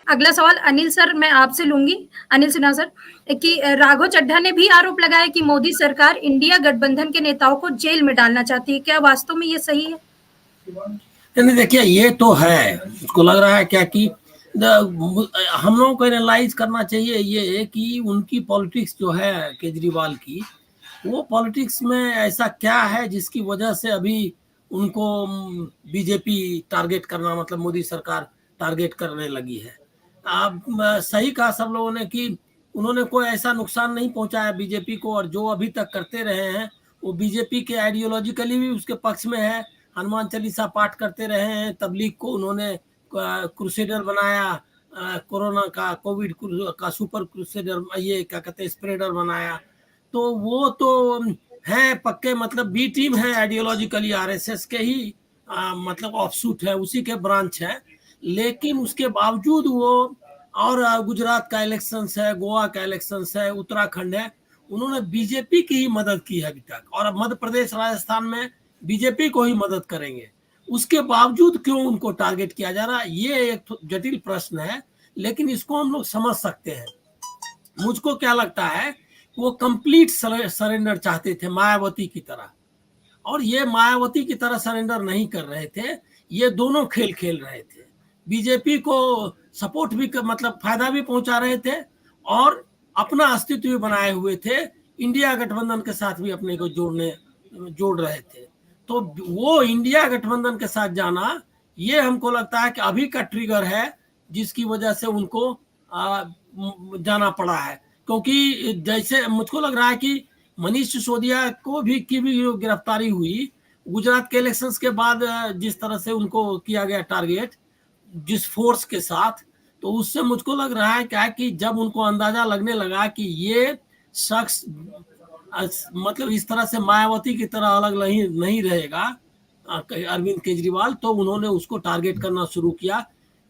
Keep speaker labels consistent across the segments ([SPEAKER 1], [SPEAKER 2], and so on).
[SPEAKER 1] अगला सवाल अनिल सर मैं आपसे लूंगी। अनिल सिन्हा सर कि राघव चड्ढा ने भी आरोप लगाया कि मोदी सरकार इंडिया गठबंधन के नेताओं को जेल में डालना चाहती है, क्या वास्तव में ये सही है?
[SPEAKER 2] नहीं देखिए, ये तो है, उसको लग रहा है क्या कि हम लोगों को एनालाइज करना चाहिए ये कि उनकी पॉलिटिक्स जो है केजरीवाल की, वो पॉलिटिक्स में ऐसा क्या है जिसकी वजह से अभी उनको बीजेपी टारगेट करना, मतलब मोदी सरकार टारगेट करने लगी है। आप सही कहा सब लोगों ने कि उन्होंने कोई ऐसा नुकसान नहीं पहुंचाया बीजेपी को, और जो अभी तक करते रहे हैं वो बीजेपी के आइडियोलॉजिकली भी उसके पक्ष में है। हनुमान चालीसा पाठ करते रहे हैं, तबलीग को उन्होंने क्रूसेडर बनाया, कोरोना का, कोविड का सुपर क्रूसेडर, ये क्या कहते हैं, स्प्रेडर बनाया। तो वो तो है पक्के, मतलब बी टीम है आइडियोलॉजिकली, आरएसएस के ही मतलब ऑफशूट है, उसी के ब्रांच है। लेकिन उसके बावजूद वो, और गुजरात का इलेक्शंस है, गोवा का इलेक्शंस है, उत्तराखंड है, उन्होंने बीजेपी की ही मदद की है अभी तक, और अब मध्य प्रदेश राजस्थान में बीजेपी को ही मदद करेंगे। उसके बावजूद क्यों उनको टारगेट किया जा रहा है, ये एक जटिल प्रश्न है, लेकिन इसको हम लोग समझ सकते हैं। मुझको क्या लगता है, वो कंप्लीट सरेंडर चाहते थे मायावती की तरह, और ये मायावती की तरह सरेंडर नहीं कर रहे थे, ये दोनों खेल खेल रहे थे। बीजेपी को सपोर्ट भी मतलब फायदा भी पहुंचा रहे थे, और अपना अस्तित्व भी बनाए हुए थे, इंडिया गठबंधन के साथ भी अपने को जोड़ रहे थे। तो वो इंडिया गठबंधन के साथ जाना, ये हमको लगता है कि अभी का ट्रिगर है जिसकी वजह से उनको जाना पड़ा है। क्योंकि जैसे मुझको लग रहा है कि मनीष सिसोदिया को भी की भी गिरफ्तारी हुई गुजरात के इलेक्शंस के बाद, जिस तरह से उनको किया गया टारगेट, जिस फोर्स के साथ, तो उससे मुझको लग रहा है क्या कि जब उनको अंदाजा लगने लगा कि ये शख्स मतलब इस तरह से मायावती की तरह अलग नहीं रहेगा अरविंद केजरीवाल, तो उन्होंने उसको टारगेट करना शुरू किया।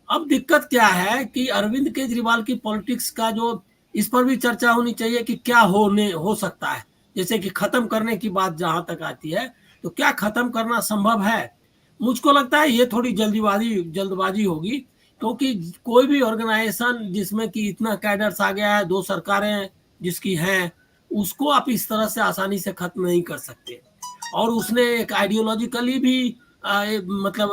[SPEAKER 2] अब दिक्कत क्या है कि अरविंद केजरीवाल की पॉलिटिक्स का जो, इस पर भी चर्चा होनी चाहिए कि क्या हो सकता है। जैसे कि खत्म करने की बात जहां तक आती है, तो क्या खत्म करना संभव है? मुझको लगता है ये थोड़ी जल्दबाजी होगी, क्योंकि कोई भी ऑर्गेनाइजेशन जिसमें कि इतना कैडर्स आ गया है, 2 सरकारें जिसकी हैं, उसको आप इस तरह से आसानी से खत्म नहीं कर सकते। और उसने एक आइडियोलॉजिकली भी मतलब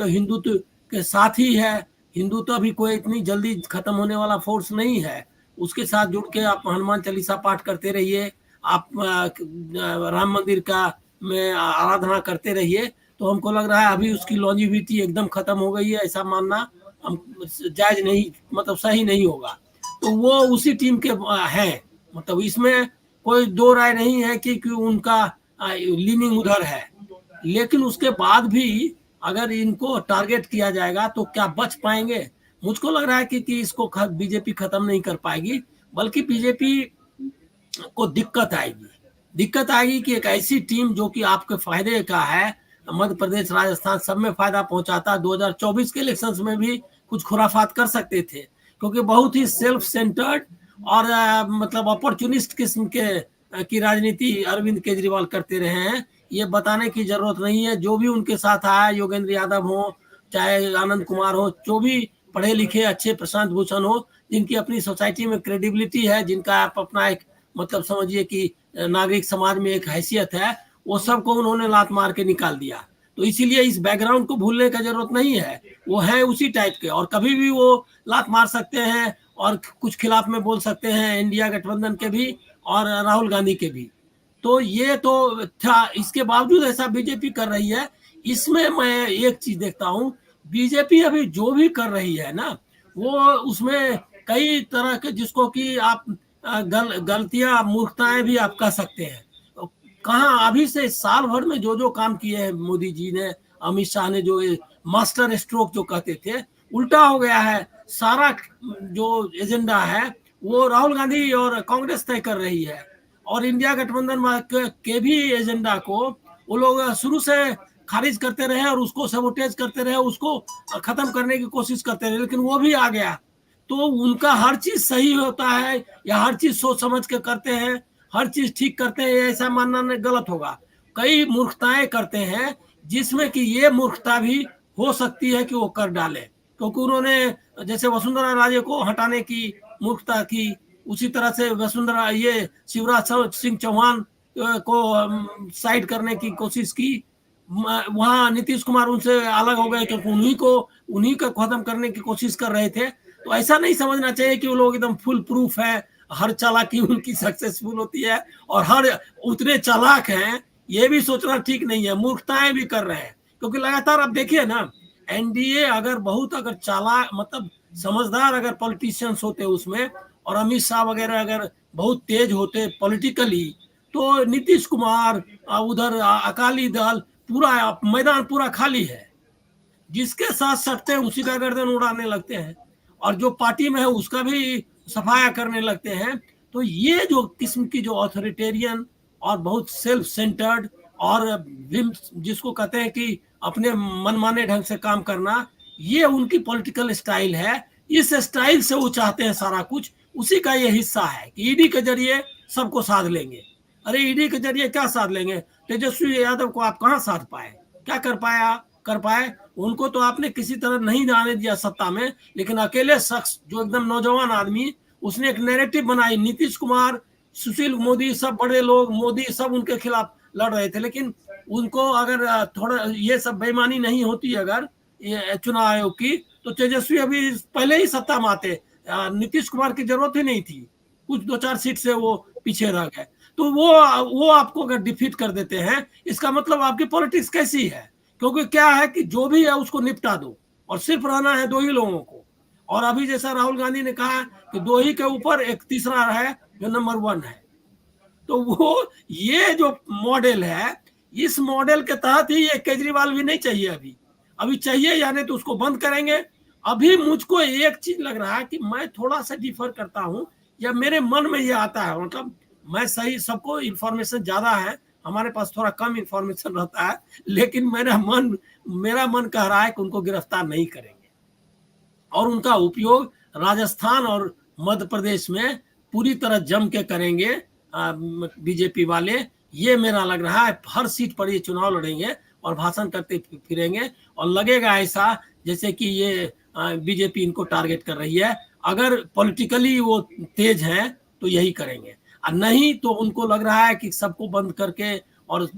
[SPEAKER 2] हिंदुत्व के साथ ही है। हिंदुत्व भी कोई इतनी जल्दी खत्म होने वाला फोर्स नहीं है। उसके साथ जुड़ के आप हनुमान चालीसा पाठ करते रहिए, आप राम मंदिर का में आराधना करते रहिए, तो हमको लग रहा है अभी उसकी लॉन्जिविटी एकदम खत्म हो गई है, ऐसा मानना हम जायज नहीं, मतलब सही नहीं होगा। तो वो उसी टीम के हैं, मतलब इसमें कोई दो राय नहीं है कि उनका लीनिंग उधर है। लेकिन उसके बाद भी अगर इनको टारगेट किया जाएगा तो क्या बच पाएंगे? मुझको लग रहा है कि इसको बीजेपी खत्म नहीं कर पाएगी, बल्कि बीजेपी को दिक्कत आएगी कि एक ऐसी टीम जो कि आपके फायदे का है, मध्य प्रदेश राजस्थान सब में फायदा पहुंचाता। 2024 के इलेक्शंस में भी कुछ खुराफात कर सकते थे, क्योंकि बहुत ही सेल्फ सेंटर्ड और मतलब अपॉर्चुनिस्ट किस्म के की राजनीति अरविंद केजरीवाल करते रहे हैं। ये बताने की जरूरत नहीं है, जो भी उनके साथ आया, योगेंद्र यादव हो चाहे आनंद कुमार हो, जो भी पढ़े लिखे अच्छे, प्रशांत भूषण हो, जिनकी अपनी सोसाइटी में क्रेडिबिलिटी है, जिनका आप अपना एक मतलब समझिए कि नागरिक समाज में एक हैसियत है, वो सबको उन्होंने लात मार के निकाल दिया। तो इसीलिए इस बैकग्राउंड को भूलने का जरूरत नहीं है, वो है उसी टाइप के, और कभी भी वो लात मार सकते हैं और कुछ खिलाफ में बोल सकते हैं, इंडिया गठबंधन के भी और राहुल गांधी के भी। तो ये तो था, इसके बावजूद ऐसा बीजेपी कर रही है। इसमें मैं एक चीज देखता हूँ, बीजेपी अभी जो भी कर रही है ना, वो उसमें कई तरह के, जिसको कि आप गलतियां, मूर्खताएं भी आप कह सकते हैं। तो कहाँ अभी से साल भर में जो जो काम किए हैं मोदी जी ने, अमित शाह ने, जो मास्टर स्ट्रोक जो कहते थे, उल्टा हो गया है। सारा जो एजेंडा है वो राहुल गांधी और कांग्रेस तय कर रही है, और इंडिया गठबंधन के भी एजेंडा को वो लोग शुरू से खारिज करते रहे और उसको सबोटेज करते रहे, उसको खत्म करने की कोशिश करते रहे, लेकिन वो भी आ गया। तो उनका हर चीज सही होता है या हर चीज सोच समझ के करते हैं, हर चीज ठीक करते हैं, ऐसा मानना गलत होगा। कई मूर्खताएं करते हैं जिसमें कि ये मूर्खता भी हो सकती है कि वो कर डाले। क्योंकि उन्होंने जैसे वसुंधरा राजे को हटाने की मूर्खता की, उसी तरह से वसुंधरा ये शिवराज सिंह चौहान को साइड करने की कोशिश की। वहां नीतीश कुमार उनसे अलग हो गए क्योंकि उन्हीं को खत्म करने की कोशिश कर रहे थे। तो ऐसा नहीं समझना चाहिए कि वो लोग एकदम फुल प्रूफ है, हर चालाकी उनकी सक्सेसफुल होती है और हर उतने चालाक हैं, ये भी सोचना ठीक नहीं है, मूर्खताएं भी कर रहे हैं। क्योंकि लगातार आप देखिए ना, एनडीए अगर चालाक मतलब समझदार अगर पॉलिटिशियंस होते उसमें, और अमित शाह वगैरह अगर बहुत तेज होते पॉलिटिकली, तो नीतीश कुमार उधर अकाली दल पूरा मैदान पूरा खाली है। जिसके साथ सटते हैं उसी का गर्दन उड़ाने लगते हैं, और जो पार्टी में है उसका भी सफाया करने लगते हैं। तो ये जो किस्म की जो ऑथोरिटेरियन और बहुत सेल्फ सेंटर्ड और जिसको कहते हैं कि अपने मनमाने ढंग से काम करना, ये उनकी पॉलिटिकल स्टाइल है। इस स्टाइल से वो चाहते हैं सारा कुछ, उसी का ये हिस्सा है कि ईडी के जरिए सबको साध लेंगे। अरे ईडी के जरिए क्या साध लेंगे? तेजस्वी यादव को आप कहाँ साध पाए? क्या कर पाए? उनको तो आपने किसी तरह नहीं जाने दिया सत्ता में, लेकिन अकेले शख्स जो एकदम नौजवान आदमी, उसने एक नैरेटिव बनाई। नीतीश कुमार, सुशील मोदी, सब बड़े लोग, मोदी सब उनके खिलाफ लड़ रहे थे, लेकिन उनको अगर थोड़ा ये सब बेईमानी नहीं होती अगर ये चुनाव आयोग की, तो तेजस्वी अभी पहले ही सत्ता में आते। नीतीश कुमार की जरूरत ही नहीं थी, कुछ 2-4 सीट से वो पीछे रह गए। तो वो आपको अगर डिफीट कर देते हैं, इसका मतलब आपकी पॉलिटिक्स कैसी है? क्योंकि क्या है कि जो भी है उसको निपटा दो, और सिर्फ रहना है 2 ही लोगों को। और अभी जैसा राहुल गांधी ने कहा कि 2 ही के ऊपर एक तीसरा है जो नंबर 1 है। तो वो ये जो मॉडल है, इस मॉडल के तहत ही ये केजरीवाल भी नहीं चाहिए। अभी चाहिए या नहीं तो उसको बंद करेंगे। अभी मुझको एक चीज लग रहा है कि मैं थोड़ा सा डिफर करता हूं, या मेरे मन में ये आता है, मतलब मैं सही, सबको इंफॉर्मेशन ज्यादा है, हमारे पास थोड़ा कम इंफॉर्मेशन रहता है, लेकिन मेरा मन कह रहा है कि उनको गिरफ्तार नहीं करेंगे, और उनका उपयोग राजस्थान और मध्य प्रदेश में पूरी तरह जम के करेंगे बीजेपी वाले। ये मेरा लग रहा है, हर सीट पर ये चुनाव लड़ेंगे और भाषण करते फिरेंगे, और लगेगा ऐसा जैसे कि ये बीजेपी इनको टारगेट कर रही है। अगर पॉलिटिकली वो तेज हैं तो यही करेंगे, और नहीं तो उनको लग रहा है कि सबको बंद करके और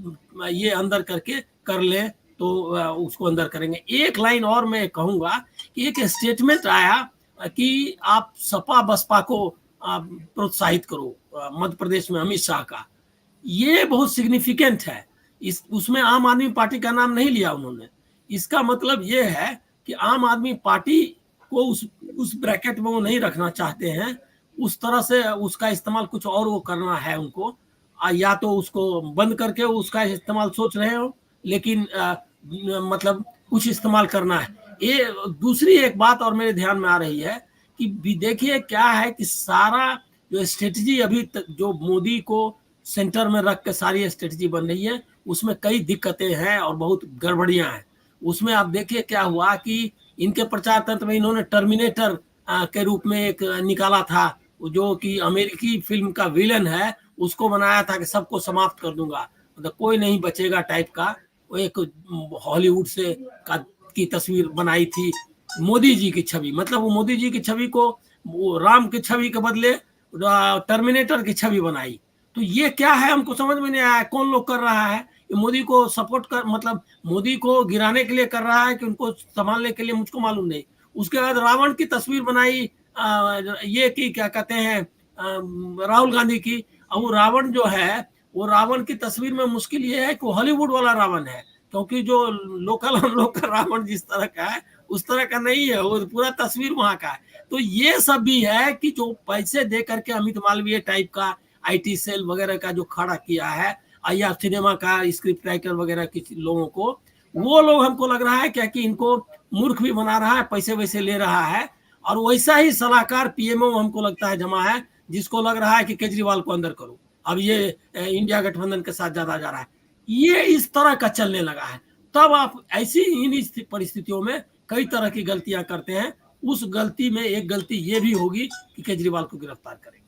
[SPEAKER 2] ये अंदर करके कर ले तो उसको अंदर करेंगे। एक लाइन और मैं कहूंगा कि एक स्टेटमेंट आया कि आप सपा बसपा को प्रोत्साहित करो मध्य प्रदेश में, अमित शाह का, ये बहुत सिग्निफिकेंट है। उसमें आम आदमी पार्टी का नाम नहीं लिया उन्होंने। इसका मतलब ये है कि आम आदमी पार्टी को उस ब्रैकेट में वो नहीं रखना चाहते हैं, उस तरह से उसका इस्तेमाल कुछ और वो करना है उनको, या तो उसको बंद करके उसका इस्तेमाल सोच रहे हो, लेकिन मतलब कुछ इस्तेमाल करना है। ये दूसरी एक बात और मेरे ध्यान में आ रही है कि देखिए क्या है कि सारा जो स्ट्रेटजी अभी जो मोदी को सेंटर में रख के सारी स्ट्रेटजी बन रही है, उसमें कई दिक्कतें हैं और बहुत गड़बड़ियां हैं। उसमें आप देखिए क्या हुआ कि इनके प्रचार तंत्र में इन्होंने टर्मिनेटर के रूप में एक निकाला था, जो कि अमेरिकी फिल्म का विलन है, उसको बनाया था कि सबको समाप्त कर दूंगा, मतलब कोई नहीं बचेगा टाइप का। वो एक हॉलीवुड से की तस्वीर बनाई थी, मोदी जी की छवि, मतलब वो मोदी जी की छवि को वो राम की छवि के बदले टर्मिनेटर की छवि बनाई। तो ये क्या है हमको समझ में नहीं आया, कौन लोग कर रहा है? ये मोदी को सपोर्ट कर, मतलब मोदी को गिराने के लिए कर रहा है कि उनको संभालने के लिए, मुझको मालूम नहीं। उसके बाद रावण की तस्वीर बनाई ये की क्या कहते हैं राहुल गांधी की। अब वो रावण जो है, वो रावण की तस्वीर में मुश्किल ये है कि वो हॉलीवुड वाला रावण है, क्योंकि जो लोकल हम लोग का रावण जिस तरह का है उस तरह का नहीं है, वो पूरा तस्वीर वहां का है। तो ये सब भी है कि जो पैसे दे करके अमित मालवीय टाइप का आईटी सेल वगैरह का जो खड़ा किया है, या सिनेमा का स्क्रिप्ट राइटर वगैरह के लोगों को, वो लोग हमको लग रहा है क्या कि इनको मूर्ख भी बना रहा है, पैसे वैसे ले रहा है। और वैसा ही सलाहकार पीएमओ हमको लगता है जमा है, जिसको लग रहा है कि केजरीवाल को अंदर करो। अब ये इंडिया गठबंधन के साथ ज्यादा जा रहा है, ये इस तरह का चलने लगा है। तब आप ऐसी इन परिस्थितियों में कई तरह की गलतियां करते हैं। उस गलती में एक गलती ये भी होगी कि केजरीवाल को गिरफ्तार करेंगे।